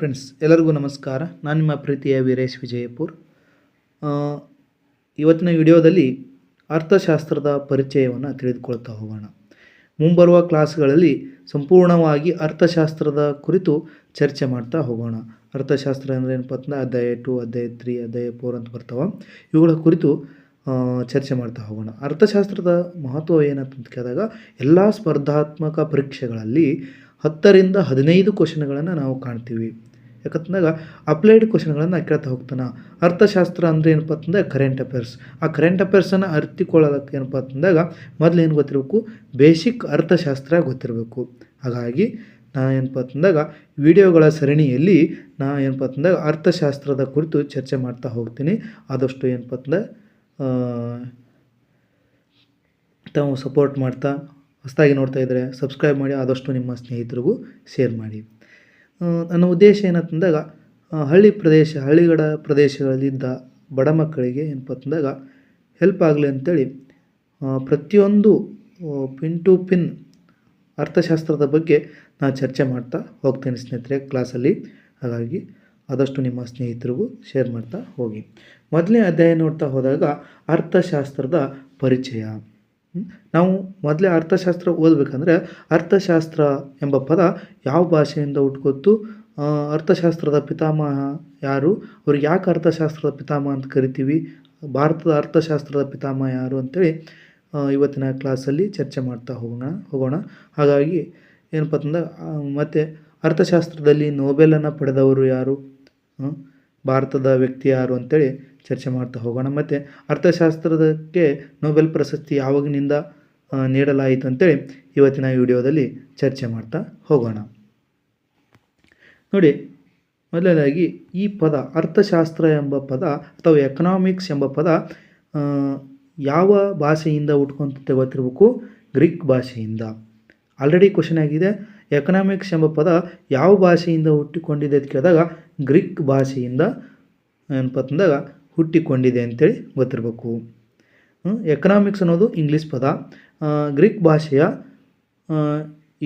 Friends, ಎಲ್ಲರಿಗೂ ನಮಸ್ಕಾರ. ನಾನು ನಿಮ್ಮ ಪ್ರೀತಿಯ ವೀರೇಶ್ ವಿಜಯಪುರ್. ಆ, ಇವತ್ತಿನ ವಿಡಿಯೋದಲ್ಲಿ ಅರ್ಥಶಾಸ್ತ್ರದ ಪರಿಚಯವನ್ನು ತಿಳಿದುಕೊಳ್ತಾ ಹೋಗೋಣ. ಮುಂಬರುವ ಕ್ಲಾಸ್ಗಳಲ್ಲಿ ಸಂಪೂರ್ಣವಾಗಿ ಅರ್ಥಶಾಸ್ತ್ರದ ಕುರಿತು ಚರ್ಚೆ ಮಾಡ್ತಾ ಹೋಗೋಣ. ಅರ್ಥಶಾಸ್ತ್ರ ಅಂದರೆ ಏನಪ್ಪ ಅಂತಂದ್ರೆ ಅಧ್ಯಾಯ 2, ಅಧ್ಯಾಯ 3, ಅಧ್ಯಾಯ 4 ಅಂತ ಬರ್ತಾವೆ. ಇವುಗಳ ಕುರಿತು ಚರ್ಚೆ ಮಾಡ್ತಾ ಹೋಗೋಣ. ಅರ್ಥಶಾಸ್ತ್ರದ ಮಹತ್ವ ಏನಂತ ಕೇಳಿದಾಗ ಎಲ್ಲ ಸ್ಪರ್ಧಾತ್ಮಕ ಪರೀಕ್ಷೆಗಳಲ್ಲಿ 10ರಿಂದ 15 ಕ್ವಶನ್ಗಳನ್ನು ನಾವು ಕಾಣ್ತೀವಿ. ಯಾಕಂತಂದಾಗ ಅಪ್ಲೈಡ್ ಕ್ವಶನ್ಗಳನ್ನು ಕೇಳ್ತಾ ಹೋಗ್ತಾನೆ. ಅರ್ಥಶಾಸ್ತ್ರ ಅಂದರೆ ಏನಪ್ಪ ಅಂತಂದರೆ ಕರೆಂಟ್ ಅಫೇರ್ಸ್. ಆ ಕರೆಂಟ್ ಅಫೇರ್ಸನ್ನು ಅರಿತುಕೊಳ್ಳೋದಕ್ಕೆ ಏನಪ್ಪ ಅಂತಂದಾಗ ಮೊದಲು ಏನು ಗೊತ್ತಿರಬೇಕು, ಬೇಸಿಕ್ ಅರ್ಥಶಾಸ್ತ್ರ ಗೊತ್ತಿರಬೇಕು. ಹಾಗಾಗಿ ನಾನು ಏನಪ್ಪ ಅಂತಂದಾಗ ವಿಡಿಯೋಗಳ ಸರಣಿಯಲ್ಲಿ ನಾನು ಏನಪ್ಪ ಅಂತಂದಾಗ ಅರ್ಥಶಾಸ್ತ್ರದ ಕುರಿತು ಚರ್ಚೆ ಮಾಡ್ತಾ ಹೋಗ್ತೀನಿ. ಆದಷ್ಟು ಏನಪ್ಪ ಅಂತಂದರೆ ತಾವು ಸಪೋರ್ಟ್ ಮಾಡ್ತಾ ಹೊಸದಾಗಿ ನೋಡ್ತಾ ಇದ್ದರೆ ಸಬ್ಸ್ಕ್ರೈಬ್ ಮಾಡಿ, ಆದಷ್ಟು ನಿಮ್ಮ ಸ್ನೇಹಿತರಿಗೂ ಶೇರ್ ಮಾಡಿ. ನನ್ನ ಉದ್ದೇಶ ಏನಂತಂದಾಗ ಹಳ್ಳಿಗಳ ಪ್ರದೇಶಗಳಲ್ಲಿದ್ದ ಬಡ ಮಕ್ಕಳಿಗೆ ಏನಪ್ಪ ಅಂತಂದಾಗ ಹೆಲ್ಪ್ ಆಗಲಿ ಅಂಥೇಳಿ ಪ್ರತಿಯೊಂದು ಪಿನ್ ಟು ಪಿನ್ ಅರ್ಥಶಾಸ್ತ್ರದ ಬಗ್ಗೆ ನಾನು ಚರ್ಚೆ ಮಾಡ್ತಾ ಹೋಗ್ತೇನೆ ಸ್ನೇಹಿತರೆ ಕ್ಲಾಸಲ್ಲಿ. ಹಾಗಾಗಿ ಆದಷ್ಟು ನಿಮ್ಮ ಸ್ನೇಹಿತರಿಗೂ ಶೇರ್ ಮಾಡ್ತಾ ಹೋಗಿ. ಮೊದಲನೇ ಅಧ್ಯಾಯ ನೋಡ್ತಾ ಹೋದಾಗ ಅರ್ಥಶಾಸ್ತ್ರದ ಪರಿಚಯ. ನಾವು ಮೊದಲೇ ಅರ್ಥಶಾಸ್ತ್ರ ಓದಬೇಕಂದ್ರೆ ಅರ್ಥಶಾಸ್ತ್ರ ಎಂಬ ಪದ ಯಾವ ಭಾಷೆಯಿಂದ ಹುಟ್ಕೊತ್ತು, ಅರ್ಥಶಾಸ್ತ್ರದ ಪಿತಾಮಹ ಯಾರು, ಅವ್ರಿಗೆ ಯಾಕೆ ಅರ್ಥಶಾಸ್ತ್ರದ ಪಿತಾಮಹ ಅಂತ ಕರಿತೀವಿ, ಭಾರತದ ಅರ್ಥಶಾಸ್ತ್ರದ ಪಿತಾಮಹ ಯಾರು ಅಂತೇಳಿ ಇವತ್ತಿನ ಕ್ಲಾಸಲ್ಲಿ ಚರ್ಚೆ ಮಾಡ್ತಾ ಹೋಗೋಣ. ಹಾಗಾಗಿ ಏನಪ್ಪ ಅಂತಂದ್ರೆ ಮತ್ತು ಅರ್ಥಶಾಸ್ತ್ರದಲ್ಲಿ ನೊಬೆಲನ್ನು ಪಡೆದವರು ಯಾರು, ಭಾರತದ ವ್ಯಕ್ತಿ ಯಾರು ಅಂತೇಳಿ ಚರ್ಚೆ ಮಾಡ್ತಾ ಹೋಗೋಣ. ಮತ್ತು ಅರ್ಥಶಾಸ್ತ್ರಕ್ಕೆ ನೊಬೆಲ್ ಪ್ರಶಸ್ತಿ ಯಾವಾಗಿನಿಂದ ನೀಡಲಾಯಿತು ಅಂತೇಳಿ ಇವತ್ತಿನ ವಿಡಿಯೋದಲ್ಲಿ ಚರ್ಚೆ ಮಾಡ್ತಾ ಹೋಗೋಣ. ನೋಡಿ, ಮೊದಲನೇದಾಗಿ ಈ ಪದ ಅರ್ಥಶಾಸ್ತ್ರ ಎಂಬ ಪದ ಅಥವಾ ಎಕನಾಮಿಕ್ಸ್ ಎಂಬ ಪದ ಯಾವ ಭಾಷೆಯಿಂದ ಹುಟ್ಕೊಂತ ಗೊತ್ತಿರಬೇಕು, ಗ್ರೀಕ್ ಭಾಷೆಯಿಂದ. ಆಲ್ರೆಡಿ ಕ್ವಶನ್ ಆಗಿದೆ, ಎಕನಾಮಿಕ್ಸ್ ಎಂಬ ಪದ ಯಾವ ಭಾಷೆಯಿಂದ ಹುಟ್ಟಿಕೊಂಡಿದೆ ಅಂತ ಕೇಳಿದಾಗ ಗ್ರೀಕ್ ಭಾಷೆಯಿಂದ ಏನಪ್ಪ ಅಂತಂದಾಗ ಹುಟ್ಟಿಕೊಂಡಿದೆ ಅಂತೇಳಿ ಗೊತ್ತಿರಬೇಕು. ಎಕನಾಮಿಕ್ಸ್ ಅನ್ನೋದು ಇಂಗ್ಲೀಷ್ ಪದ. ಗ್ರೀಕ್ ಭಾಷೆಯ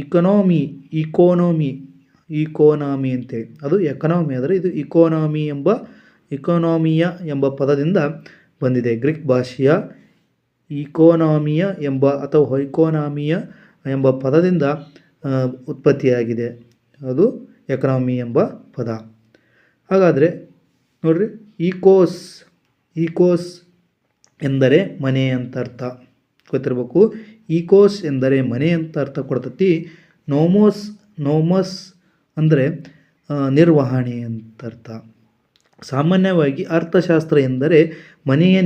ಇಕೋನಾಮಿ ಅಂತೇಳಿ, ಅದು ಎಕನಾಮಿ ಆದರೆ ಇದು ಇಕೋನಾಮಿಯ ಎಂಬ ಪದದಿಂದ ಬಂದಿದೆ. ಗ್ರೀಕ್ ಭಾಷೆಯ ಇಕೋನಾಮಿಯ ಎಂಬ ಪದದಿಂದ ಉತ್ಪತ್ತಿಯಾಗಿದೆ, ಅದು ಎಕನಾಮಿ ಎಂಬ ಪದ. ಹಾಗಾದರೆ ನೋಡ್ರಿ, ಈಕೋಸ್ ಎಂದರೆ ಮನೆ ಅಂತ ಅರ್ಥ ಗೊತ್ತಿರಬೇಕು. ಈಕೋಸ್ ಎಂದರೆ ಮನೆ ಅಂತ ಅರ್ಥ ಕೊಡ್ತತಿ. ನೋಮಸ್ ಅಂದರೆ ನಿರ್ವಹಣೆ ಅಂತ ಅರ್ಥ. ಸಾಮಾನ್ಯವಾಗಿ ಅರ್ಥಶಾಸ್ತ್ರ ಎಂದರೆ ಮನೆಯ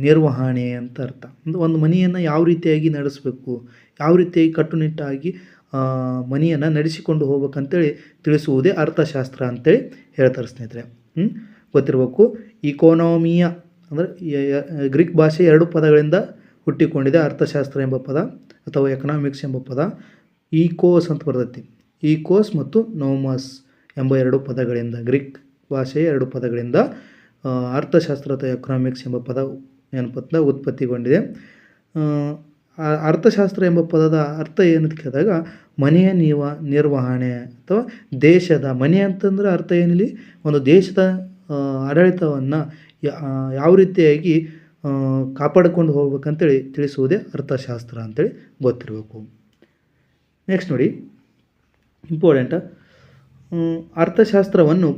ನಿರ್ವಹಣೆ ಅಂತ ಅರ್ಥ. ಒಂದು ಮನೆಯನ್ನು ಯಾವ ರೀತಿಯಾಗಿ ನಡೆಸಬೇಕು, ಯಾವ ರೀತಿಯಾಗಿ ಕಟ್ಟುನಿಟ್ಟಾಗಿ ಮನೆಯನ್ನು ನಡೆಸಿಕೊಂಡು ಹೋಗ್ಬೇಕಂತೇಳಿ ತಿಳಿಸುವುದೇ ಅರ್ಥಶಾಸ್ತ್ರ ಅಂತೇಳಿ ಹೇಳ್ತಾರೆ ಸ್ನೇಹಿತರೆ. ಗೊತ್ತಿರಬೇಕು. ಇಕೋನಾಮಿಯ ಅಂದರೆ ಗ್ರೀಕ್ ಭಾಷೆ 2 ಪದಗಳಿಂದ ಹುಟ್ಟಿಕೊಂಡಿದೆ. ಅರ್ಥಶಾಸ್ತ್ರ ಎಂಬ ಪದ ಅಥವಾ ಎಕನಾಮಿಕ್ಸ್ ಎಂಬ ಪದ ಈಕೋಸ್ ಅಂತ ಬರ್ತೈತಿ. ಈಕೋಸ್ ಮತ್ತು ನೋಮಸ್ ಎಂಬ 2 ಪದಗಳಿಂದ, ಗ್ರೀಕ್ ಭಾಷೆಯ 2 ಪದಗಳಿಂದ ಅರ್ಥಶಾಸ್ತ್ರ ಅಥವಾ ಎಕನಾಮಿಕ್ಸ್ ಎಂಬ ಪದ ಏನಪ್ಪ ಉತ್ಪತ್ತಿಗೊಂಡಿದೆ. ಅರ್ಥಶಾಸ್ತ್ರ ಎಂಬ ಪದದ ಅರ್ಥ ಏನಂತ ಕೇಳಿದಾಗ ಮನೆಯ ನಿರ್ವಹಣೆ ಅಥವಾ ದೇಶದ, ಮನೆ ಅಂತಂದ್ರೆ ಅರ್ಥ ಏನಿಲ್ಲ, ಒಂದು ದೇಶದ ಆಡಳಿತವನ್ನು ಯಾವ ರೀತಿಯಾಗಿ ಕಾಪಾಡಿಕೊಂಡು ಹೋಗ್ಬೇಕಂತೇಳಿ ತಿಳಿಸುವುದೇ ಅರ್ಥಶಾಸ್ತ್ರ ಅಂತೇಳಿ ಗೊತ್ತಿರಬೇಕು. ನೆಕ್ಸ್ಟ್ ನೋಡಿ, ಇಂಪಾರ್ಟೆಂಟ್, ಅರ್ಥಶಾಸ್ತ್ರವನ್ನು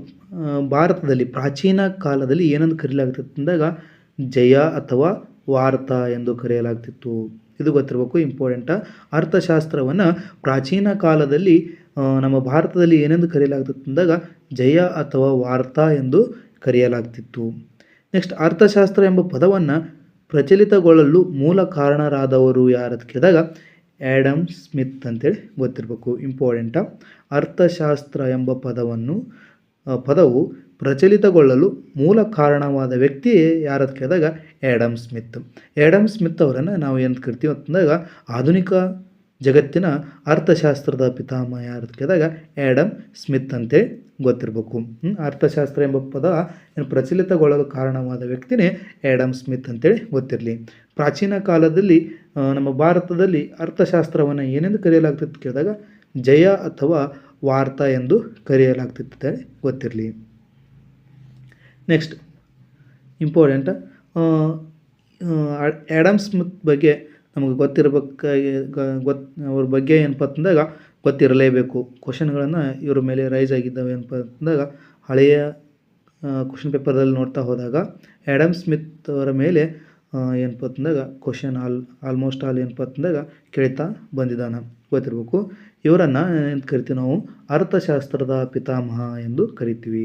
ಭಾರತದಲ್ಲಿ ಪ್ರಾಚೀನ ಕಾಲದಲ್ಲಿ ಏನಂದು ಕರೆಯಲಾಗ್ತಿತ್ತು ಅಂದಾಗ ಜಯ ಅಥವಾ ವಾರ್ತ ಎಂದು ಕರೆಯಲಾಗ್ತಿತ್ತು. ಇದು ಗೊತ್ತಿರಬೇಕು, ಇಂಪಾರ್ಟೆಂಟ. ಅರ್ಥಶಾಸ್ತ್ರವನ್ನು ಪ್ರಾಚೀನ ಕಾಲದಲ್ಲಿ ನಮ್ಮ ಭಾರತದಲ್ಲಿ ಏನೆಂದು ಕರೆಯಲಾಗ್ತಿತ್ತು ಅಂದಾಗ ಜಯ ಅಥವಾ ವಾರ್ತಾ ಎಂದು ಕರೆಯಲಾಗ್ತಿತ್ತು. ನೆಕ್ಸ್ಟ್, ಅರ್ಥಶಾಸ್ತ್ರ ಎಂಬ ಪದವನ್ನು ಪ್ರಚಲಿತಗೊಳ್ಳಲು ಮೂಲ ಕಾರಣರಾದವರು ಯಾರಂತ ಕೇಳಿದಾಗ ಆ್ಯಡಮ್ ಸ್ಮಿತ್ ಅಂತೇಳಿ ಗೊತ್ತಿರಬೇಕು, ಇಂಪಾರ್ಟೆಂಟ. ಅರ್ಥಶಾಸ್ತ್ರ ಎಂಬ ಪದವು ಪ್ರಚಲಿತಗೊಳ್ಳಲು ಮೂಲ ಕಾರಣವಾದ ವ್ಯಕ್ತಿ ಯಾರಂತ ಕೇಳಿದಾಗ ಆ್ಯಡಮ್ ಸ್ಮಿತ್ ಅವರನ್ನು ನಾವು ಏನು ಕರಿತೀವಿ ಅಂತಂದಾಗ ಆಧುನಿಕ ಜಗತ್ತಿನ ಅರ್ಥಶಾಸ್ತ್ರದ ಪಿತಾಮಹ ಯಾರಂತ ಕೇಳಿದಾಗ ಆ್ಯಡಮ್ ಸ್ಮಿತ್ ಅಂತೇಳಿ ಗೊತ್ತಿರಬೇಕು. ಅರ್ಥಶಾಸ್ತ್ರ ಎಂಬ ಪದ ಪ್ರಚಲಿತಗೊಳ್ಳಲು ಕಾರಣವಾದ ವ್ಯಕ್ತಿನೇ ಆ್ಯಡಮ್ ಸ್ಮಿತ್ ಅಂತೇಳಿ ಗೊತ್ತಿರಲಿ. ಪ್ರಾಚೀನ ಕಾಲದಲ್ಲಿ ನಮ್ಮ ಭಾರತದಲ್ಲಿ ಅರ್ಥಶಾಸ್ತ್ರವನ್ನು ಏನೆಂದು ಕರೆಯಲಾಗ್ತಿತ್ತು ಕೇಳಿದಾಗ ಜಯ ಅಥವಾ ವಾರ್ತಾ ಎಂದು ಕರೆಯಲಾಗ್ತಿತ್ತು, ಗೊತ್ತಿರಲಿ. ನೆಕ್ಸ್ಟ್ ಇಂಪಾರ್ಟೆಂಟ್, ಆ್ಯಡಮ್ ಸ್ಮಿತ್ ಬಗ್ಗೆ ನಮಗೆ ಗೊತ್ತಿರಬೇಕಾಗಿ ಅವ್ರ ಬಗ್ಗೆ ಏನಪ್ಪ ಅಂತಂದಾಗ ಗೊತ್ತಿರಲೇಬೇಕು. ಕ್ವಶನ್ಗಳನ್ನು ಇವ್ರ ಮೇಲೆ ರೈಸ್ ಆಗಿದ್ದಾವೆ ಏನಪ್ಪ ಅಂತಂದಾಗ ಹಳೆಯ ಕ್ವಶನ್ ಪೇಪರ್ದಲ್ಲಿ ನೋಡ್ತಾ ಹೋದಾಗ ಆ್ಯಡಮ್ ಸ್ಮಿತ್ ಅವರ ಮೇಲೆ ಏನಪ್ಪ ಅಂತಂದಾಗ ಕ್ವಶನ್ ಆಲ್ಮೋಸ್ಟ್ ಆಲ್ ಏನಪ್ಪ ಅಂತಂದಾಗ ಕೇಳ್ತಾ ಬಂದಿದ್ದಾನೆ, ಗೊತ್ತಿರಬೇಕು. ಇವರನ್ನು ಏನು ಕರಿತೀವಿ ನಾವು, ಅರ್ಥಶಾಸ್ತ್ರದ ಪಿತಾಮಹ ಎಂದು ಕರಿತೀವಿ.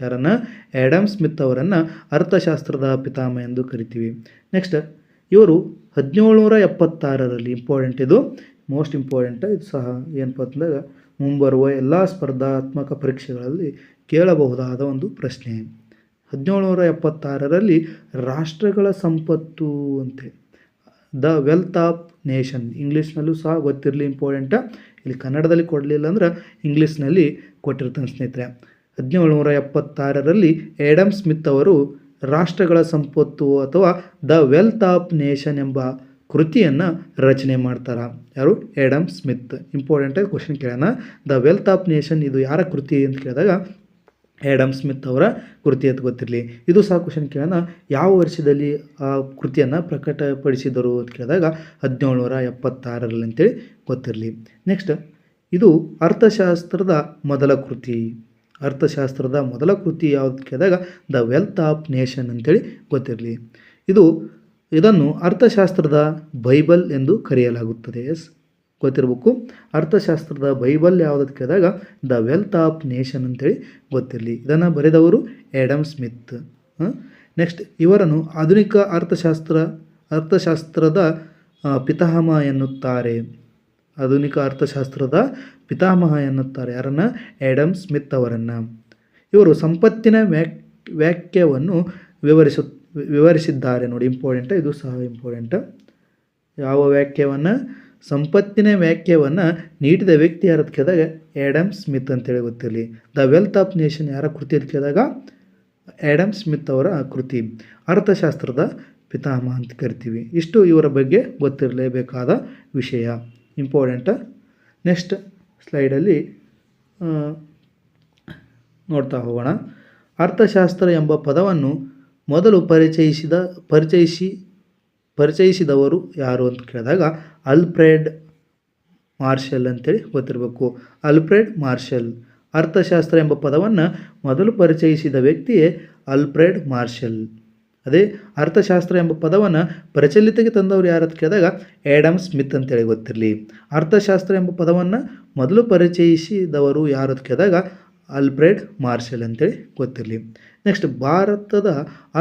ಯಾರನ್ನು? ಆ್ಯಡಮ್ ಸ್ಮಿತ್ ಅವರನ್ನು ಅರ್ಥಶಾಸ್ತ್ರದ ಪಿತಾಮಹ ಎಂದು ಕರಿತೀವಿ. ನೆಕ್ಸ್ಟ್ ಇವರು 1776ರಲ್ಲಿ, ಇಂಪಾರ್ಟೆಂಟ್ ಇದು, ಮೋಸ್ಟ್ ಇಂಪಾರ್ಟೆಂಟ್ ಇದು ಸಹ, ಏನಪ್ಪ ಅಂತಂದಾಗ ಮುಂಬರುವ ಎಲ್ಲ ಸ್ಪರ್ಧಾತ್ಮಕ ಪರೀಕ್ಷೆಗಳಲ್ಲಿ ಕೇಳಬಹುದಾದ ಒಂದು ಪ್ರಶ್ನೆ. 1776ರಲ್ಲಿ ರಾಷ್ಟ್ರಗಳ ಸಂಪತ್ತು ಅಂತೇಳಿ, ದ ವೆಲ್ತ್ ಆಫ್ ನೇಷನ್, ಇಂಗ್ಲೀಷ್ನಲ್ಲೂ ಸಹ ಗೊತ್ತಿರಲಿ, ಇಂಪಾರ್ಟೆಂಟ. ಇಲ್ಲಿ ಕನ್ನಡದಲ್ಲಿ ಕೊಡಲಿಲ್ಲ ಅಂದ್ರೆ ಇಂಗ್ಲೀಷ್ನಲ್ಲಿ ಕೊಟ್ಟಿರ್ತಾನೆ ಸ್ನೇಹಿತರೆ. 1776ರಲ್ಲಿ ಆ್ಯಡಮ್ ಸ್ಮಿತ್ ಅವರು ರಾಷ್ಟ್ರಗಳ ಸಂಪತ್ತು ಅಥವಾ ದ ವೆಲ್ತ್ ಆಫ್ ನೇಷನ್ ಎಂಬ ಕೃತಿಯನ್ನು ರಚನೆ ಮಾಡ್ತಾರೆ. ಯಾರು? Adam Smith. ಇಂಪಾರ್ಟೆಂಟಾಗಿ ಕ್ವಶನ್ ಕೇಳೋಣ, ದ ವೆಲ್ತ್ ಆಫ್ ನೇಷನ್ ಇದು ಯಾರ ಕೃತಿ ಅಂತ ಕೇಳಿದಾಗ ಆ್ಯಡಮ್ ಸ್ಮಿತ್ ಅವರ ಕೃತಿ ಅಂತ ಗೊತ್ತಿರಲಿ. ಇದು ಸಹ ಕ್ವಶನ್ ಕೇಳೋಣ, ಯಾವ ವರ್ಷದಲ್ಲಿ ಆ ಕೃತಿಯನ್ನು ಪ್ರಕಟಪಡಿಸಿದರು ಅಂತ ಕೇಳಿದಾಗ 1776ರಲ್ಲಿ ಅಂತೇಳಿ ಗೊತ್ತಿರಲಿ. ನೆಕ್ಸ್ಟ್ ಇದು ಅರ್ಥಶಾಸ್ತ್ರದ ಮೊದಲ ಕೃತಿ. ಅರ್ಥಶಾಸ್ತ್ರದ ಮೊದಲ ಕೃತಿ ಯಾವುದು ಕೇಳಿದಾಗ ದ ವೆಲ್ತ್ ಆಫ್ ನೇಷನ್ ಅಂತೇಳಿ ಗೊತ್ತಿರಲಿ. ಇದನ್ನು ಅರ್ಥಶಾಸ್ತ್ರದ ಬೈಬಲ್ ಎಂದು ಕರೆಯಲಾಗುತ್ತದೆ. ಎಸ್, ಗೊತ್ತಿರಬೇಕು. ಅರ್ಥಶಾಸ್ತ್ರದ ಬೈಬಲ್ ಯಾವುದಕ್ಕೆ ಕೇಳಿದಾಗ ದ ವೆಲ್ತ್ ಆಫ್ ನೇಷನ್ ಅಂತೇಳಿ ಗೊತ್ತಿರಲಿ. ಇದನ್ನು ಬರೆದವರು ಆ್ಯಡಮ್ ಸ್ಮಿತ್. ನೆಕ್ಸ್ಟ್ ಇವರನ್ನು ಆಧುನಿಕ ಅರ್ಥಶಾಸ್ತ್ರದ ಪಿತಾಮಹ ಎನ್ನುತ್ತಾರೆ. ಆಧುನಿಕ ಅರ್ಥಶಾಸ್ತ್ರದ ಪಿತಾಮಹ ಎನ್ನುತ್ತಾರೆ. ಯಾರನ್ನು? ಆ್ಯಡಮ್ ಸ್ಮಿತ್ ಅವರನ್ನು. ಇವರು ಸಂಪತ್ತಿನ ವ್ಯಾಖ್ಯವನ್ನು ವಿವರಿಸಿದ್ದಾರೆ. ನೋಡಿ, ಇಂಪಾರ್ಟೆಂಟ್, ಇದು ಸಹ ಇಂಪಾರ್ಟೆಂಟ್. ಯಾವ ವ್ಯಾಖ್ಯವನ್ನು? ಸಂಪತ್ತಿನ ವ್ಯಾಖ್ಯವನ್ನು ನೀಡಿದ ವ್ಯಕ್ತಿ ಯಾರು ಅಂತ ಕೇಳಿದಾಗ ಆ್ಯಡಮ್ ಸ್ಮಿತ್ ಅಂತೇಳಿ ಗೊತ್ತಿರಲಿ. ದ ವೆಲ್ತ್ ಆಫ್ ನೇಷನ್ ಯಾರ ಕೃತಿ ಅಂತ ಕೇಳಿದಾಗ ಆ್ಯಡಮ್ ಸ್ಮಿತ್ ಅವರ ಕೃತಿ. ಅರ್ಥಶಾಸ್ತ್ರದ ಪಿತಾಮಹ ಅಂತ ಕರಿತೀವಿ. ಇಷ್ಟು ಇವರ ಬಗ್ಗೆ ಗೊತ್ತಿರಲೇಬೇಕಾದ ವಿಷಯ, ಇಂಪಾರ್ಟೆಂಟ್. ನೆಕ್ಸ್ಟ್ ಸ್ಲೈಡಲ್ಲಿ ನೋಡ್ತಾ ಹೋಗೋಣ. ಅರ್ಥಶಾಸ್ತ್ರ ಎಂಬ ಪದವನ್ನು ಮೊದಲು ಪರಿಚಯಿಸಿದವರು ಯಾರು ಅಂತ ಕೇಳಿದಾಗ ಆಲ್ಫ್ರೆಡ್ ಮಾರ್ಷಲ್ ಅಂತೇಳಿ ಗೊತ್ತಿರಬೇಕು. Alfred marshal. ಅರ್ಥಶಾಸ್ತ್ರ ಎಂಬ ಪದವನ್ನು ಮೊದಲು ಪರಿಚಯಿಸಿದ ವ್ಯಕ್ತಿಯೇ ಆಲ್ಫ್ರೆಡ್ ಮಾರ್ಷಲ್. ಅದೇ ಅರ್ಥಶಾಸ್ತ್ರ ಎಂಬ ಪದವನ್ನು ಪ್ರಚಲಿತಕ್ಕೆ ತಂದವರು ಯಾರು ಅಂತ ಕೇಳಿದಾಗ ಆ್ಯಡಮ್ ಸ್ಮಿತ್ ಅಂತೇಳಿ ಗೊತ್ತಿರಲಿ. ಅರ್ಥಶಾಸ್ತ್ರ ಎಂಬ ಪದವನ್ನು ಮೊದಲು ಪರಿಚಯಿಸಿದವರು ಯಾರು ಅಂತ ಕೇಳಿದಾಗ ಆಲ್ಫ್ರೆಡ್ ಮಾರ್ಷಲ್ ಅಂತೇಳಿ ಗೊತ್ತಿರಲಿ. ನೆಕ್ಸ್ಟ್ ಭಾರತದ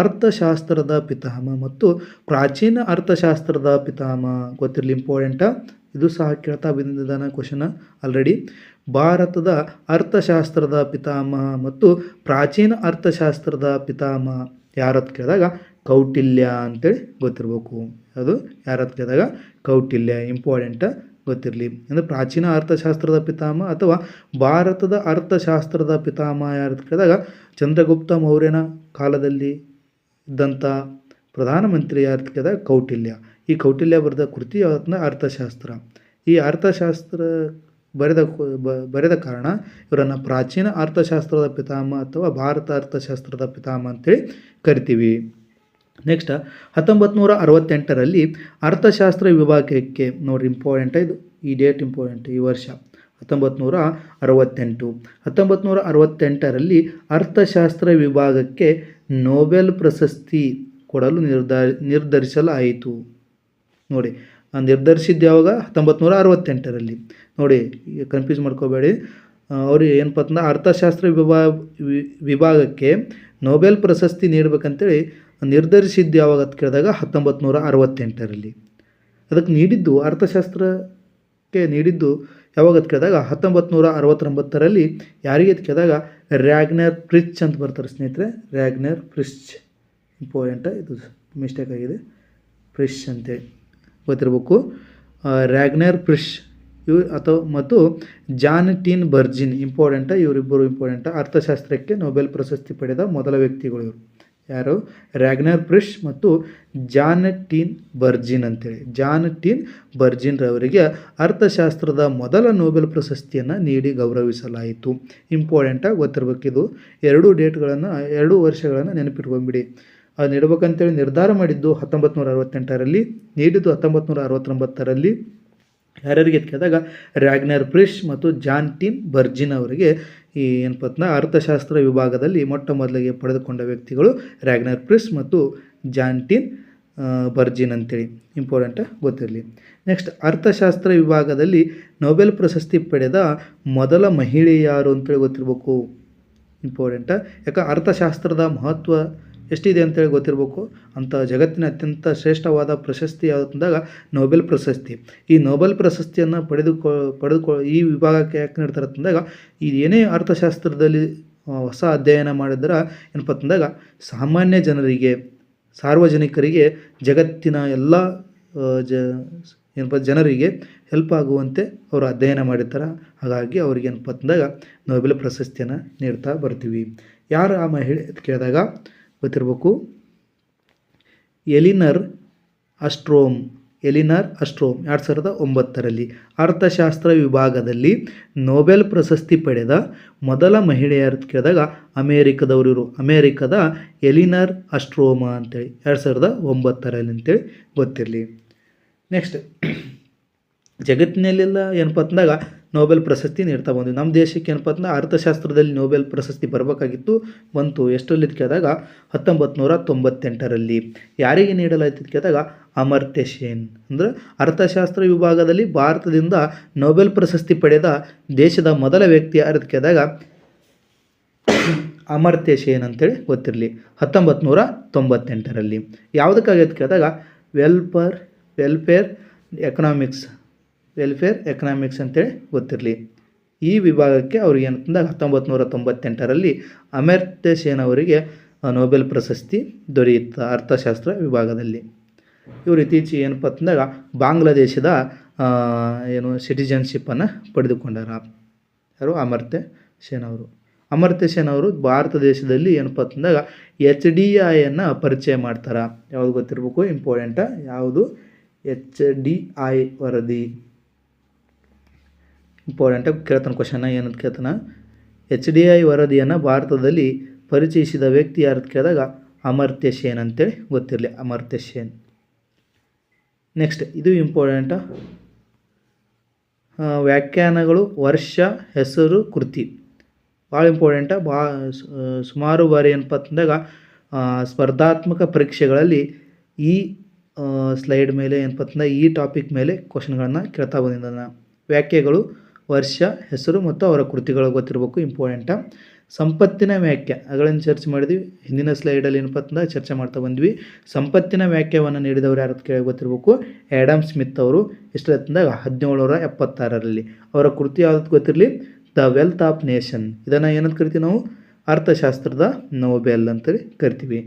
ಅರ್ಥಶಾಸ್ತ್ರದ ಪಿತಾಮಹ ಮತ್ತು ಪ್ರಾಚೀನ ಅರ್ಥಶಾಸ್ತ್ರದ ಪಿತಾಮಹ ಗೊತ್ತಿರಲಿ, ಇಂಪಾರ್ಟೆಂಟ. ಇದು ಸಹ ಕೇಳ್ತಾ ಬಂದಿದ್ದಾನೆ ಕ್ವಶನ್ ಆಲ್ರೆಡಿ. ಭಾರತದ ಅರ್ಥಶಾಸ್ತ್ರದ ಪಿತಾಮಹ ಮತ್ತು ಪ್ರಾಚೀನ ಅರ್ಥಶಾಸ್ತ್ರದ ಪಿತಾಮಹ ಯಾರತ್ ಕೇಳಿದಾಗ ಕೌಟಿಲ್ಯ ಅಂತೇಳಿ ಗೊತ್ತಿರಬೇಕು. ಅದು ಯಾರತ್ ಕೇಳಿದಾಗ ಕೌಟಿಲ್ಯ, ಇಂಪಾರ್ಟೆಂಟ, ಗೊತ್ತಿರಲಿ. ಅಂದರೆ ಪ್ರಾಚೀನ ಅರ್ಥಶಾಸ್ತ್ರದ ಪಿತಾಮಹ ಅಥವಾ ಭಾರತದ ಅರ್ಥಶಾಸ್ತ್ರದ ಪಿತಾಮಹ ಯಾರತ್ ಕೇಳಿದಾಗ ಚಂದ್ರಗುಪ್ತ ಮೌರ್ಯನ ಕಾಲದಲ್ಲಿ ಇದ್ದಂಥ ಪ್ರಧಾನಮಂತ್ರಿ ಯಾರತ್ ಕೇಳಿದಾಗ ಕೌಟಿಲ್ಯ. ಈ ಕೌಟಿಲ್ಯ ಬರೆದ ಕೃತಿ ಯಾವತ್ತಂದ್ರೆ ಅರ್ಥಶಾಸ್ತ್ರ. ಈ ಅರ್ಥಶಾಸ್ತ್ರ ಬರೆದ ಕಾರಣ ಇವರನ್ನು ಪ್ರಾಚೀನ ಅರ್ಥಶಾಸ್ತ್ರದ ಪಿತಾಮಹ ಅಥವಾ ಭಾರತ ಅರ್ಥಶಾಸ್ತ್ರದ ಪಿತಾಮಹ ಅಂತೇಳಿ ಕರಿತೀವಿ. ನೆಕ್ಸ್ಟ್ 1968ರಲ್ಲಿ ಅರ್ಥಶಾಸ್ತ್ರ ವಿಭಾಗಕ್ಕೆ, ನೋಡಿ ಇಂಪಾರ್ಟೆಂಟ್, ಇದು ಈ ಡೇಟ್ ಇಂಪಾರ್ಟೆಂಟ್, ಈ ವರ್ಷ 1968ರಲ್ಲಿ ಅರ್ಥಶಾಸ್ತ್ರ ವಿಭಾಗಕ್ಕೆ ನೊಬೆಲ್ ಪ್ರಶಸ್ತಿ ಕೊಡಲು ನಿರ್ಧರಿಸಲಾಯಿತು. ನೋಡಿ, ನಿರ್ಧರಿಸಿದ್ದು ಯಾವಾಗ? 1968ರಲ್ಲಿ. ನೋಡಿ, ಕನ್ಫ್ಯೂಸ್ ಮಾಡ್ಕೋಬೇಡಿ. ಅವರು ಏನಪ್ಪ ಅಂತಂದ್ರೆ ಅರ್ಥಶಾಸ್ತ್ರ ವಿಭಾಗಕ್ಕೆ ನೊಬೆಲ್ ಪ್ರಶಸ್ತಿ ನೀಡಬೇಕಂತೇಳಿ ನಿರ್ಧರಿಸಿದ್ದು ಯಾವಾಗ ಅಂತ ಕೇಳಿದಾಗ 1968ರಲ್ಲಿ. ಅದಕ್ಕೆ ನೀಡಿದ್ದು, ಅರ್ಥಶಾಸ್ತ್ರಕ್ಕೆ ನೀಡಿದ್ದು ಯಾವಾಗ ಅಂತ ಕೇಳಿದಾಗ 1969ರಲ್ಲಿ. ಯಾರಿಗೆ ಅಂತ ಕೇಳಿದಾಗ ರ್ಯಾಗ್ನರ್ ಪ್ರಿಚ್ ಅಂತ ಬರ್ತಾರೆ ಸ್ನೇಹಿತರೆ, ರ್ಯಾಗ್ನರ್ ಪ್ರಿಚ್. ಇಂಪಾರ್ಟೆಂಟ, ಇದು ಮಿಸ್ಟೇಕ್ ಆಗಿದೆ, ಪ್ರಿಚ್ ಅಂತೇಳಿ ಗೊತ್ತಿರಬೇಕು. ರ್ಯಾಗ್ನರ್ ಪ್ರಿಚ್ ಮತ್ತು ಜಾನ್ ಟೀನ್ ಬರ್ಜಿನ್, ಇಂಪಾರ್ಟೆಂಟ, ಇವರಿಬ್ಬರು ಇಂಪಾರ್ಟೆಂಟ. ಅರ್ಥಶಾಸ್ತ್ರಕ್ಕೆ ನೊಬೆಲ್ ಪ್ರಶಸ್ತಿ ಪಡೆದ ಮೊದಲ ವ್ಯಕ್ತಿಗಳು ಇವರು. ಯಾರು? ರ್ಯಾಗ್ನರ್ ಪ್ರಿಶ್ ಮತ್ತು ಜಾನ್ ಟೀನ್ ಬರ್ಜಿನ್ ಅಂತೇಳಿ. ಜಾನ್ ಟೀನ್ ಬರ್ಜಿನ್ ರವರಿಗೆ ಅರ್ಥಶಾಸ್ತ್ರದ ಮೊದಲ ನೊಬೆಲ್ ಪ್ರಶಸ್ತಿಯನ್ನು ನೀಡಿ ಗೌರವಿಸಲಾಯಿತು. ಇಂಪಾರ್ಟೆಂಟಾಗಿ ಗೊತ್ತಿರಬೇಕಿದು. 2 ವರ್ಷಗಳನ್ನು ನೆನಪಿಟ್ಕೊಂಡ್ಬಿಡಿ. ಅದು ನೀಡಬೇಕಂತೇಳಿ ನಿರ್ಧಾರ ಮಾಡಿದ್ದು 1968ರಲ್ಲಿ, ನೀಡಿದ್ದು 1969ರಲ್ಲಿ. ಯಾರ್ಯಾರಿಗೆ ಕೇಳಿದಾಗ ರ್ಯಾಗ್ನರ್ ಪ್ರಿಶ್ ಮತ್ತು ಜಾನ್ ಟೀನ್ ಬರ್ಜಿನ್ ಅವರಿಗೆ ಈ ಏನಪ್ಪ ಅರ್ಥಶಾಸ್ತ್ರ ವಿಭಾಗದಲ್ಲಿ ಮೊಟ್ಟ ಮೊದಲಿಗೆ ಪಡೆದುಕೊಂಡ ವ್ಯಕ್ತಿಗಳು ರ್ಯಾಗ್ನರ್ ಪ್ರಿಶ್ ಮತ್ತು ಜಾನ್ ಟೀನ್ ಬರ್ಜಿನ್ ಅಂತೇಳಿ. ಇಂಪಾರ್ಟೆಂಟ್ ಗೊತ್ತಿರಲಿ. ನೆಕ್ಸ್ಟ್, ಅರ್ಥಶಾಸ್ತ್ರ ವಿಭಾಗದಲ್ಲಿ ನೊಬೆಲ್ ಪ್ರಶಸ್ತಿ ಪಡೆದ ಮೊದಲ ಮಹಿಳೆ ಯಾರು ಅಂತೇಳಿ ಗೊತ್ತಿರಬೇಕು. ಇಂಪಾರ್ಟೆಂಟ್. ಯಾಕೆ ಅರ್ಥಶಾಸ್ತ್ರದ ಮಹತ್ವ ಎಷ್ಟಿದೆ ಅಂತೇಳಿ ಗೊತ್ತಿರಬೇಕು. ಅಂಥ ಜಗತ್ತಿನ ಅತ್ಯಂತ ಶ್ರೇಷ್ಠವಾದ ಪ್ರಶಸ್ತಿ ಯಾವುದಂದಾಗ ನೊಬೆಲ್ ಪ್ರಶಸ್ತಿ. ಈ ನೊಬೆಲ್ ಪ್ರಶಸ್ತಿಯನ್ನು ಪಡೆದುಕೊ ಈ ವಿಭಾಗಕ್ಕೆ ಯಾಕೆ ನೀಡ್ತಾರೆ ಅಂತಂದಾಗ, ಏನೇ ಅರ್ಥಶಾಸ್ತ್ರದಲ್ಲಿ ಹೊಸ ಅಧ್ಯಯನ ಮಾಡಿದ್ರೆ ಏನಪ್ಪ ಅಂತಂದಾಗ ಸಾಮಾನ್ಯ ಜನರಿಗೆ, ಸಾರ್ವಜನಿಕರಿಗೆ, ಜಗತ್ತಿನ ಎಲ್ಲ ಜನರಿಗೆ ಹೆಲ್ಪ್ ಆಗುವಂತೆ ಅವರು ಅಧ್ಯಯನ ಮಾಡಿರ್ತಾರೆ. ಹಾಗಾಗಿ ಅವ್ರಿಗೆ ಏನಪ್ಪ ಅಂತಂದಾಗ ನೊಬೆಲ್ ಪ್ರಶಸ್ತಿಯನ್ನು ನೀಡ್ತಾ ಬರ್ತೀವಿ. ಯಾರು ಆ ಮಹಿಳೆ ಕೇಳಿದಾಗ ಗೊತ್ತಿರಬೇಕು, ಎಲಿನರ್ ಅಸ್ಟ್ರೋಮ್ 2009ರಲ್ಲಿ ಅರ್ಥಶಾಸ್ತ್ರ ವಿಭಾಗದಲ್ಲಿ ನೊಬೆಲ್ ಪ್ರಶಸ್ತಿ ಪಡೆದ ಮೊದಲ ಮಹಿಳೆ ಯಾರು ಕೇಳಿದಾಗ ಅಮೇರಿಕದವರು. ಅಮೇರಿಕದ ಎಲಿನರ್ ಅಸ್ಟ್ರೋಮ್ ಅಂತೇಳಿ 2009ರಲ್ಲಿ ಅಂತೇಳಿ ಗೊತ್ತಿರಲಿ. ನೆಕ್ಸ್ಟ್, ಜಗತ್ತಿನಲ್ಲೆಲ್ಲ ಏನಪ್ಪ ಅಂತಂದಾಗ ನೊಬೆಲ್ ಪ್ರಶಸ್ತಿ ನೀಡ್ತಾ ಬಂದ್ವಿ. ನಮ್ಮ ದೇಶಕ್ಕೆ ಏನಪ್ಪ ಅಂತಂದ್ರೆ ಅರ್ಥಶಾಸ್ತ್ರದಲ್ಲಿ ನೊಬೆಲ್ ಪ್ರಶಸ್ತಿ ಬರಬೇಕಾಗಿತ್ತು, ಬಂತು. ಎಷ್ಟರಲ್ಲಿ ಕೇಳಿದಾಗ 1998ರಲ್ಲಿ. ಯಾರಿಗೆ ನೀಡಲಾಯಿತು ಕೇಳಿದಾಗ ಅಮರ್ತ್ಯ ಸೇನ್. ಅಂದರೆ ಅರ್ಥಶಾಸ್ತ್ರ ವಿಭಾಗದಲ್ಲಿ ಭಾರತದಿಂದ ನೊಬೆಲ್ ಪ್ರಶಸ್ತಿ ಪಡೆದ ದೇಶದ ಮೊದಲ ವ್ಯಕ್ತಿ ಯಾರು ಕೇಳಿದಾಗ ಅಮರ್ತ್ಯ ಸೇನ್ ಅಂತೇಳಿ ಗೊತ್ತಿರಲಿ. 1998ರಲ್ಲಿ. ಯಾವುದಕ್ಕಾಗೈತೆ ಕೇಳಿದಾಗ ವೆಲ್ಫೇರ್ ಎಕನಾಮಿಕ್ಸ್ ಅಂತೇಳಿ ಗೊತ್ತಿರಲಿ. ಈ ವಿಭಾಗಕ್ಕೆ ಅವ್ರಿಗೆ ಏನಂತಂದಾಗ 1998ರಲ್ಲಿ ಅಮರ್ತ್ಯ ಸೇನ್ ಅವರಿಗೆ ನೊಬೆಲ್ ಪ್ರಶಸ್ತಿ ದೊರೆಯುತ್ತೆ ಅರ್ಥಶಾಸ್ತ್ರ ವಿಭಾಗದಲ್ಲಿ. ಇವರು ಇತ್ತೀಚೆಗೆ ಏನಪ್ಪ ಅಂತಂದಾಗ ಬಾಂಗ್ಲಾದೇಶದ ಸಿಟಿಜನ್ಶಿಪ್ಪನ್ನು ಪಡೆದುಕೊಂಡಾರ. ಯಾರು? ಅಮರ್ತ್ಯ ಸೇನ್ ಅವರು. ಅಮರ್ತ್ಯ ಸೇನ್ ಅವರು ಭಾರತ ದೇಶದಲ್ಲಿ ಏನಪ್ಪ ಅಂತಂದಾಗ HDIಯನ್ನು ಪರಿಚಯ ಮಾಡ್ತಾರೆ. ಯಾವುದು ಗೊತ್ತಿರಬೇಕು, ಇಂಪಾರ್ಟೆಂಟ. ಯಾವುದು? HDI ವರದಿ. ಇಂಪಾರ್ಟೆಂಟಾಗಿ ಕೇಳ್ತಾನೆ ಕ್ವಶನ್ನ. ಏನಂತ ಕೇಳ್ತಾನೆ, HDI ವರದಿಯನ್ನು ಭಾರತದಲ್ಲಿ ಪರಿಚಯಿಸಿದ ವ್ಯಕ್ತಿ ಯಾರು ಕೇಳಿದಾಗ ಅಮರ್ತ್ಯ ಸೇನ್ ಅಂತೇಳಿ ಗೊತ್ತಿರಲಿ. ಅಮರ್ತ್ಯ ಸೇನ್. ನೆಕ್ಸ್ಟ್, ಇದು ಇಂಪಾರ್ಟೆಂಟ. ವ್ಯಾಖ್ಯಾನಗಳು, ವರ್ಷ, ಹೆಸರು, ಕೃತಿ ಭಾಳ ಇಂಪಾರ್ಟೆಂಟ. ಸುಮಾರು ಬಾರಿ ಏನಪ್ಪ ಅಂತಂದಾಗ ಸ್ಪರ್ಧಾತ್ಮಕ ಪರೀಕ್ಷೆಗಳಲ್ಲಿ ಈ ಸ್ಲೈಡ್ ಮೇಲೆ ಏನಪ್ಪ ಅಂತಂದಾಗ ಈ ಟಾಪಿಕ್ ಮೇಲೆ ಕ್ವಶನ್ಗಳನ್ನು ಕೇಳ್ತಾ ಬಂದಿದ್ದಾನೆ. ವ್ಯಾಖ್ಯೆಗಳು, ವರ್ಷ, ಹೆಸರು ಮತ್ತು ಅವರ ಕೃತಿಗಳು ಗೊತ್ತಿರಬೇಕು. ಇಂಪಾರ್ಟೆಂಟ. ಸಂಪತ್ತಿನ ವ್ಯಾಖ್ಯೆ ಅಗಳನ್ನು ಚರ್ಚೆ ಮಾಡಿದ್ವಿ. ಹಿಂದಿನ ಸ್ಲೈಡಲ್ಲಿ ಏನಪ್ಪ ಅಂತಂದಾಗ ಚರ್ಚೆ ಮಾಡ್ತಾ ಬಂದ್ವಿ. ಸಂಪತ್ತಿನ ವ್ಯಾಖ್ಯೆಯನ್ನು ನೀಡಿದವರು ಯಾರು ಕೇಳಿ ಗೊತ್ತಿರಬೇಕು, ಆ್ಯಡಮ್ ಸ್ಮಿತ್ ಅವರು. ಎಷ್ಟು ಅಂತಂದಾಗ 1776ರಲ್ಲಿ. ಅವರ ಕೃತಿ ಯಾವ್ದು ಗೊತ್ತಿರಲಿ, ದ ವೆಲ್ತ್ ಆಫ್ ನೇಷನ್. ಇದನ್ನು ಏನಂತ ಕರಿತೀವಿ ನಾವು? ಅರ್ಥಶಾಸ್ತ್ರದ ನೊಬೆಲ್ ಅಂತೇಳಿ ಕರಿತೀವಿ.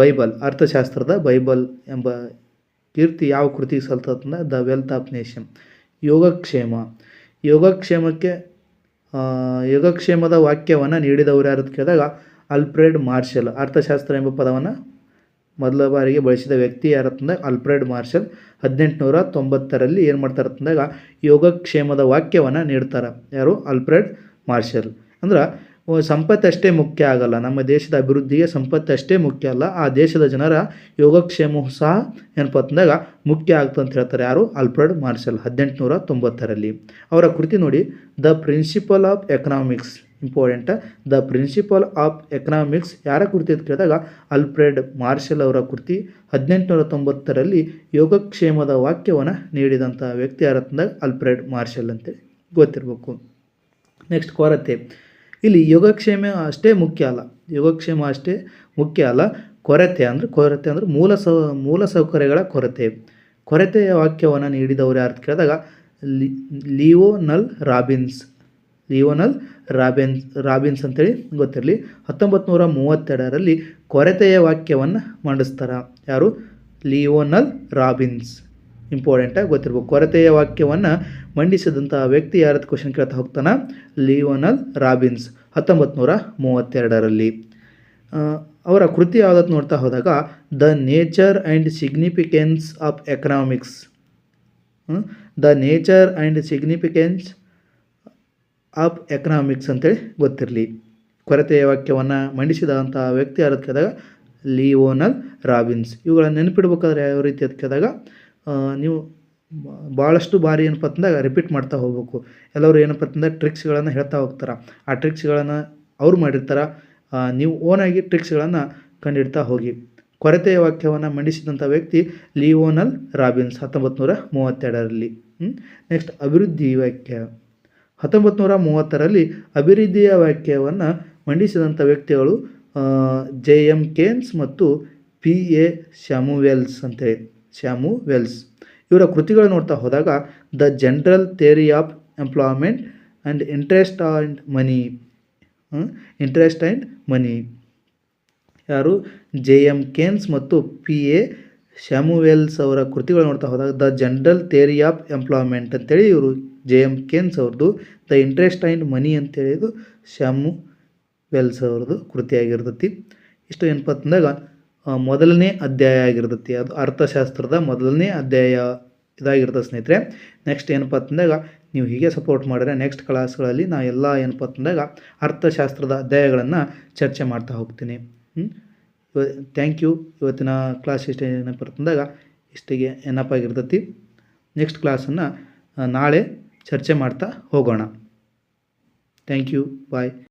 ಬೈಬಲ್, ಅರ್ಥಶಾಸ್ತ್ರದ ಬೈಬಲ್ ಎಂಬ ಕೀರ್ತಿ ಯಾವ ಕೃತಿಗೆ ಸಲ್ತಂದ್ರೆ ದ ವೆಲ್ತ್ ಆಫ್ ನೇಷನ್. ಯೋಗಕ್ಷೇಮದ ವಾಕ್ಯವನ್ನು ನೀಡಿದವರು ಯಾರು ಕೇಳಿದಾಗ ಆಲ್ಫ್ರೆಡ್ ಮಾರ್ಷಲ್. ಅರ್ಥಶಾಸ್ತ್ರ ಎಂಬ ಪದವನ್ನು ಮೊದಲ ಬಾರಿಗೆ ಬಳಸಿದ ವ್ಯಕ್ತಿ ಯಾರತ್ತಂದಾಗ ಆಲ್ಫ್ರೆಡ್ ಮಾರ್ಷಲ್. 1890ರಲ್ಲಿ ಏನು ಮಾಡ್ತಾರೆ ಅಂತಂದಾಗ ಯೋಗಕ್ಷೇಮದ ವಾಕ್ಯವನ್ನು ನೀಡ್ತಾರೆ. ಯಾರು? Alfred marshal. ಅಂದ್ರೆ ಸಂಪತ್ತಷ್ಟೇ ಮುಖ್ಯ ಆಗಲ್ಲ, ನಮ್ಮ ದೇಶದ ಅಭಿವೃದ್ಧಿಗೆ ಸಂಪತ್ತಷ್ಟೇ ಮುಖ್ಯ ಅಲ್ಲ, ಆ ದೇಶದ ಜನರ ಯೋಗಕ್ಷೇಮವು ಸಹ ಏನಪ್ಪ ಅಂತಂದಾಗ ಮುಖ್ಯ ಆಗ್ತದೆ ಅಂತ ಹೇಳ್ತಾರೆ. ಯಾರು? Alfred Marshall. 1890ರಲ್ಲಿ. ಅವರ ಕೃತಿ ನೋಡಿ, the principle of economics. Important. The principle of economics ಯಾರ ಕೃತಿ ಅಂತ ಕೇಳಿದಾಗ ಆಲ್ಫ್ರೆಡ್ ಮಾರ್ಷಲ್ ಅವರ ಕೃತಿ. 1890ರಲ್ಲಿ ಯೋಗಕ್ಷೇಮದ ವಾಕ್ಯವನ್ನು ನೀಡಿದಂಥ ವ್ಯಕ್ತಿ ಯಾರಂತಂದಾಗ ಆಲ್ಫ್ರೆಡ್ ಮಾರ್ಷಲ್ ಅಂತೇಳಿ ಗೊತ್ತಿರಬೇಕು. ನೆಕ್ಸ್ಟ್, ಕೊರತೆ. ಇಲ್ಲಿ ಯೋಗಕ್ಷೇಮ ಅಷ್ಟೇ ಮುಖ್ಯ ಅಲ್ಲ, ಕೊರತೆ ಅಂದರೆ ಮೂಲ ಸೌಕರ್ಯಗಳ ಕೊರತೆಯ ವಾಕ್ಯವನ್ನು ನೀಡಿದವರು ಯಾರು ಕೇಳಿದಾಗ ಲಿಯೋನಲ್ ರಾಬಿನ್ಸ್ ಅಂತೇಳಿ ಗೊತ್ತಿರಲಿ. 1932ರಲ್ಲಿ ಕೊರತೆಯ ವಾಕ್ಯವನ್ನು ಮಂಡಿಸ್ತಾರೆ. ಯಾರು? Lionel Robbins. ಇಂಪಾರ್ಟೆಂಟಾಗಿ ಗೊತ್ತಿರ್ಬೇಕು. ಕೊರತೆಯ ವಾಕ್ಯವನ್ನು ಮಂಡಿಸಿದಂಥ ವ್ಯಕ್ತಿ ಯಾರದ್ದು ಕ್ವಶನ್ ಕೇಳ್ತಾ ಹೋಗ್ತಾನೆ? Lionel Robbins. 1932ರಲ್ಲಿ. ಅವರ ಕೃತಿ ಯಾವುದತ್ತು ನೋಡ್ತಾ ಹೋದಾಗ the nature and significance of economics. The nature and significance of economics ಅಂತೇಳಿ ಗೊತ್ತಿರಲಿ. ಕೊರತೆಯ ವಾಕ್ಯವನ್ನು ಮಂಡಿಸಿದಂಥ ವ್ಯಕ್ತಿ ಯಾರು ಕೇಳಿದಾಗ ಲಿಯೋನಲ್ ರಾಬಿನ್ಸ್. ಇವುಗಳನ್ನು ನೆನಪಿಡ್ಬೇಕಾದ್ರೆ ಯಾವ ರೀತಿ ಅಂತ ಕೇಳಿದಾಗ ನೀವು ಭಾಳಷ್ಟು ಬಾರಿ ಏನಪ್ಪ ಅಂತಂದಾಗ ರಿಪೀಟ್ ಮಾಡ್ತಾ ಹೋಗ್ಬೇಕು. ಎಲ್ಲರೂ ಏನಪ್ಪ ಅಂತಂದಾಗ ಟ್ರಿಕ್ಸ್ಗಳನ್ನು ಹೇಳ್ತಾ ಹೋಗ್ತಾರೆ. ಆ ಟ್ರಿಕ್ಸ್ಗಳನ್ನು ಅವ್ರು ಮಾಡಿರ್ತಾರೆ, ನೀವು ಓನಾಗಿ ಟ್ರಿಕ್ಸ್ಗಳನ್ನು ಕಂಡಿಡ್ತಾ ಹೋಗಿ. ಕೊರತೆಯ ವಾಕ್ಯವನ್ನು ಮಂಡಿಸಿದಂಥ ವ್ಯಕ್ತಿ ಲಿಯೋನಲ್ ರಾಬಿನ್ಸ್ 1932ರಲ್ಲಿ. ನೆಕ್ಸ್ಟ್ ಅಭಿವೃದ್ಧಿ ವಾಕ್ಯ. 1930ರಲ್ಲಿ ಅಭಿವೃದ್ಧಿಯ ವಾಕ್ಯವನ್ನು ಮಂಡಿಸಿದಂಥ ವ್ಯಕ್ತಿಗಳು JM ಕೇನ್ಸ್ ಮತ್ತು PA ಸ್ಯಾಮುವೆಲ್ಸ್ ಅಂತೇಳಿ. ಸ್ಯಾಮುವೆಲ್ಸ್ ಇವರ ಕೃತಿಗಳು ನೋಡ್ತಾ ಹೋದಾಗ the general theory of employment and interest and money. Interest and ಮನಿ ಯಾರು JM ಕೇನ್ಸ್ ಮತ್ತು PA ಸ್ಯಾಮುವೆಲ್ಸ್ ಅವರ ಕೃತಿಗಳು ನೋಡ್ತಾ ಹೋದಾಗ the general theory of employment ಅಂತೇಳಿ ಇವರು JM ಕೇನ್ಸ್ ಅವ್ರದ್ದು, ದ ಇಂಟ್ರೆಸ್ಟ್ ಆ್ಯಂಡ್ ಮನಿ ಅಂತೇಳಿದು ಸ್ಯಾಮುವೆಲ್ಸ್ ಅವ್ರದ್ದು ಕೃತಿಯಾಗಿರ್ತೈತಿ. ಇಷ್ಟು ಏನಪ್ಪ ಅಂತಂದಾಗ ಮೊದಲನೇ ಅಧ್ಯಾಯ ಆಗಿರ್ತೈತಿ. ಅದು ಅರ್ಥಶಾಸ್ತ್ರದ ಮೊದಲನೇ ಅಧ್ಯಾಯ ಇದಾಗಿರ್ತದೆ ಸ್ನೇಹಿತರೆ. ನೆಕ್ಸ್ಟ್ ಏನಪ್ಪ ಅಂತಂದಾಗ ನೀವು ಹೀಗೆ ಸಪೋರ್ಟ್ ಮಾಡಿದ್ರೆ ನೆಕ್ಸ್ಟ್ ಕ್ಲಾಸ್ಗಳಲ್ಲಿ ನಾ ಎಲ್ಲ ಏನಪ್ಪ ಅಂತಂದಾಗ ಅರ್ಥಶಾಸ್ತ್ರದ ಅಧ್ಯಾಯಗಳನ್ನು ಚರ್ಚೆ ಮಾಡ್ತಾ ಹೋಗ್ತೀನಿ. Thank you. ಇವತ್ತಿನ ಕ್ಲಾಸ್ ಇಷ್ಟ ಏನಪ್ಪ ಅಂತಂದಾಗ ಇಷ್ಟಿಗೆ ಏನಪ್ಪಾಗಿರ್ತೈತಿ. ನೆಕ್ಸ್ಟ್ ಕ್ಲಾಸನ್ನು ನಾಳೆ ಚರ್ಚೆ ಮಾಡ್ತಾ ಹೋಗೋಣ. Thank you. ಬಾಯ್.